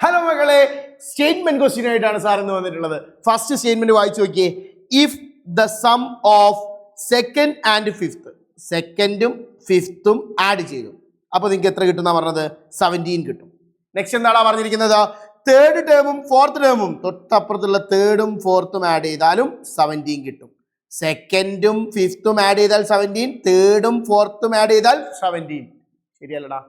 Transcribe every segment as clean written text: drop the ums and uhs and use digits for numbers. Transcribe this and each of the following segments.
Hello മക്കളെ, statement question ആയിട്ടാണ് sir ഇന്ന് വന്നിട്ടുള്ളത്. ഫസ്റ്റ് സ്റ്റേറ്റ്മെന്റ് വായിച്ചു നോക്കിയേ. If the sum of second and fifth, സെക്കൻഡും ഫിഫ്ത്തും ആഡ് ചെയ്തു, അപ്പൊ നിങ്ങൾക്ക് എത്ര കിട്ടുന്ന പറഞ്ഞത്? 17 കിട്ടും. നെക്സ്റ്റ് എന്താണ് പറഞ്ഞിരിക്കുന്നത്? തേർഡ് ടേമും ഫോർത്ത് ടേമും, തൊട്ടപ്പുറത്തുള്ള തേർഡും ഫോർത്തും ആഡ് ചെയ്താലും 17 കിട്ടും. സെക്കൻഡും ഫിഫ്ത്തും ആഡ് ചെയ്താൽ 17, തേർഡും ഫോർത്തും ആഡ് ചെയ്താൽ 17. ശരിയല്ലടാ?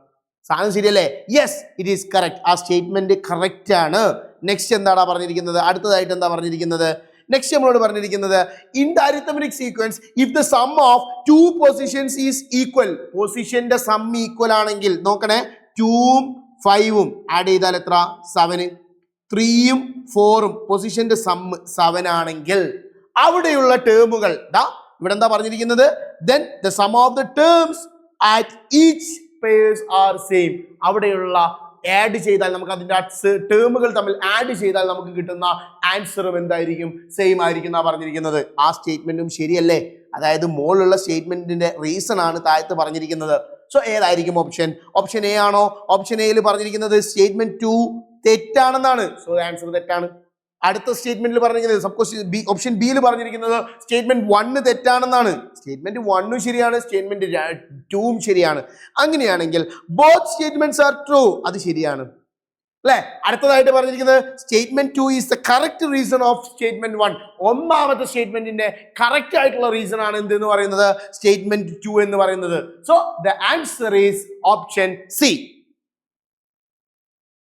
സാധനം ശരിയല്ലേ? Yes, it is correct. ആ സ്റ്റേറ്റ്മെന്റ് കറക്റ്റ് ആണ്. നെക്സ്റ്റ് എന്താണ് പറഞ്ഞിരിക്കുന്നത്? അടുത്തതായിട്ട് എന്താ പറഞ്ഞിരിക്കുന്നത്? നെക്സ്റ്റ് നമ്മളോട് പറഞ്ഞിരിക്കുന്നത് in the arithmetic sequence if the sum of two positions is equal, പൊസിഷന്റെ സം ഈക്വൽ ആണെങ്കിൽ, നോക്കണേ, 2ഉം 5ഉം ആഡ് ചെയ്താൽ എത്ര? 7. 3ഉം 4ഉം പൊസിഷന്റെ സം 7 ആണെങ്കിൽ അവിടെയുള്ള ടേമുകൾ ഇവിടെ എന്താ പറഞ്ഞിരിക്കുന്നത്? then the sum of the terms at each pairs are same. അവിടെയുള്ള ആഡ് ചെയ്താൽ നമുക്ക് അതിന്റെ ടേമുകൾ തമ്മിൽ ആഡ് ചെയ്താൽ നമുക്ക് കിട്ടുന്ന ആൻസറും എന്തായിരിക്കും? സെയിം ആയിരിക്കും എന്നാ പറഞ്ഞിരിക്കുന്നത്. ആ സ്റ്റേറ്റ്മെന്റും ശരിയല്ലേ? അതായത് മോളിലുള്ള സ്റ്റേറ്റ്മെന്റിന്റെ റീസൺ ആണ് താഴത്ത് പറഞ്ഞിരിക്കുന്നത്. സോ ഏതായിരിക്കും ഓപ്ഷൻ? ഓപ്ഷൻ എ ആണോ? ഓപ്ഷൻ എയിൽ പറഞ്ഞിരിക്കുന്നത് സ്റ്റേറ്റ്മെന്റ് 2 തെറ്റാണെന്നാണ്. സോ ആൻസർ തെറ്റാണ്. അടുത്ത സ്റ്റേറ്റ്മെന്റിൽ പറഞ്ഞിരിക്കുന്നത് ഓപ്ഷൻ ബിയിൽ പറഞ്ഞിരിക്കുന്നത് സ്റ്റേറ്റ്മെന്റ് 1 തെറ്റാണെന്നാണ്. സ്റ്റേറ്റ്മെന്റ് 1 ശരിയാണ്, സ്റ്റേറ്റ്മെന്റ് 2 ശരിയാണ്. അങ്ങനെയാണെങ്കിൽ ബോത്ത് സ്റ്റേറ്റ്മെന്റ്സ് ആർ ട്രൂ, അത് ശരിയാണ് അല്ലെ? അടുത്തതായിട്ട് പറഞ്ഞിരിക്കുന്നത് statement 2 is the correct reason of statement 1. ഒന്നാമത്തെ സ്റ്റേറ്റ്മെന്റിന്റെ കറക്റ്റ് ആയിട്ടുള്ള റീസൺ ആണ് എന്തെന്ന് പറയുന്നത്? സ്റ്റേറ്റ്മെന്റ് 2 എന്ന് പറയുന്നത്. So the answer is option C.